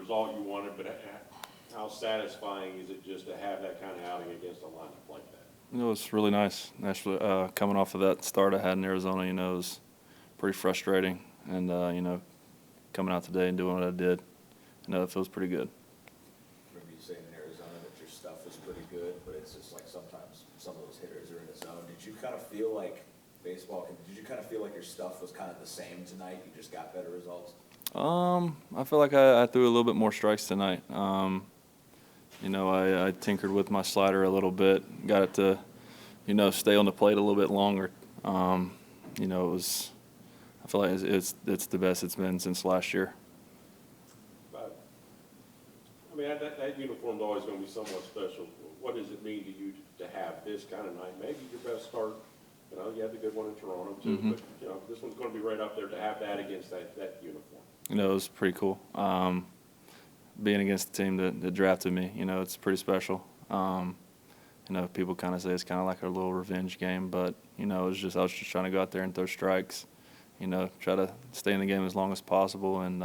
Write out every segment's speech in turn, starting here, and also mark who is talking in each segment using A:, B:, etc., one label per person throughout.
A: result you wanted, but how satisfying is it just to have that kind of outing against a lineup like that?
B: It was really nice. Actually, coming off of that start I had in Arizona, it was pretty frustrating. And, coming out today and doing what I did, it feels pretty good.
C: Remember you saying in Arizona that your stuff was pretty good, but it's just like sometimes some of those hitters are in the zone. Did you kind of feel like your stuff was kind of the same tonight? You just got better results?
B: I feel like I threw a little bit more strikes tonight. I tinkered with my slider a little bit, got it to, stay on the plate a little bit longer. I feel like it's the best it's been since last year.
A: But, I mean, that uniform's always going to be somewhat special. What does it mean to you to have this kind of night? Maybe your best start. You had the good one in Toronto too, but this one's going to be right up there to have that against that uniform.
B: It was pretty cool. Being against the team that drafted me, it's pretty special. People kind of say it's kind of like a little revenge game, but I was just trying to go out there and throw strikes, try to stay in the game as long as possible, and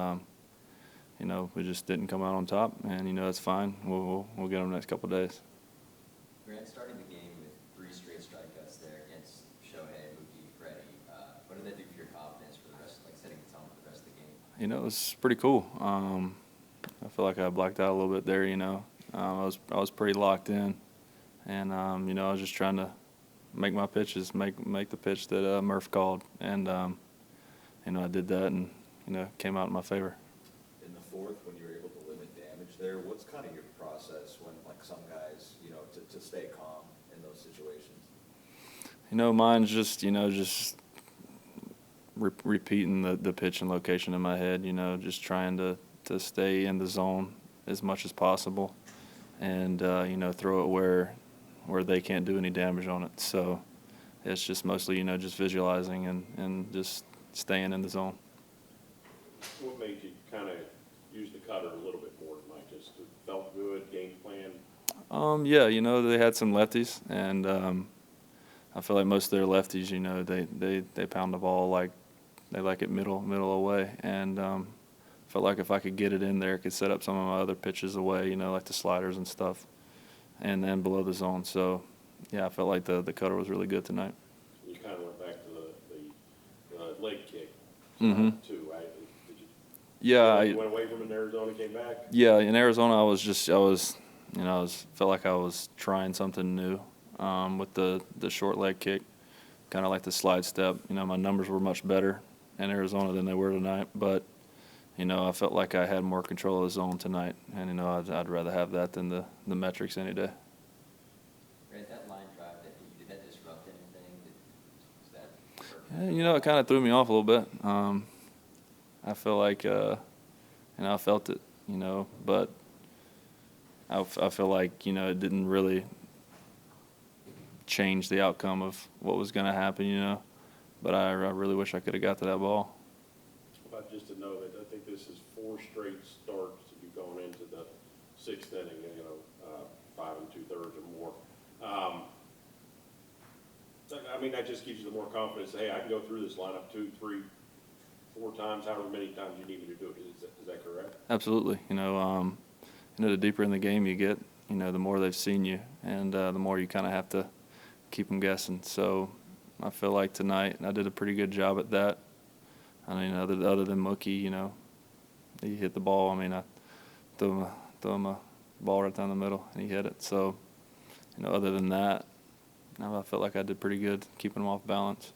B: we just didn't come out on top, and that's fine. We'll get them the next couple of days.
D: Grant, starting the game with 3 straight strikeouts there against Shohei, Mookie, Freddie, what did that do for your confidence for the rest, like setting the tone for the rest of the game?
B: It was pretty cool. I feel like I blacked out a little bit there. I was pretty locked in, and I was just trying to make my pitches, make the pitch that Murph called, and I did that, and came out in my favor.
C: In the fourth, when you were able to limit damage there, what's kind of your process when, like some guys, to stay calm in those situations?
B: Mine's just repeating the pitch and location in my head. Just trying to stay in the zone as much as possible, and throw it where they can't do any damage on it. So it's just mostly just visualizing and just staying in the zone.
A: What made you kind of use the cutter a little bit more tonight? Just it felt good, game plan?
B: Yeah, they had some lefties, and I feel like most of their lefties, they pound the ball like they like it middle away, and felt like if I could get it in there, I could set up some of my other pitches away, like the sliders and stuff, and then below the zone. So, yeah, I felt like the cutter was really good tonight.
A: You kind of went back to the leg kick too, right? Did you?
B: Yeah,
A: You went away from it in Arizona, came back.
B: Yeah, in Arizona, felt like I was trying something new with the short leg kick, kind of like the slide step. My numbers were much better in Arizona than they were tonight, but I felt like I had more control of the zone tonight, and I'd rather have that than the metrics any day.
D: Grant, that line drive, did that disrupt anything?
B: Yeah, it kind of threw me off a little bit. I feel like I felt it, but I feel like it didn't really change the outcome of what was going to happen, but I really wish I could have got to that ball.
A: But just to know that I think this is 4 straight starts to be going into the 6th inning, 5 2/3 or more. I mean, that just gives you the more confidence. Hey, I can go through this lineup 2, 3, 4 times, however many times you need me to do it. Is that correct?
B: Absolutely. The deeper in the game you get, the more they've seen you, and the more you kind of have to keep them guessing. So I feel like tonight I did a pretty good job at that. I mean, other than Mookie, he hit the ball. I mean, I threw him a ball right down the middle, and he hit it. So, other than that, I felt like I did pretty good keeping him off balance.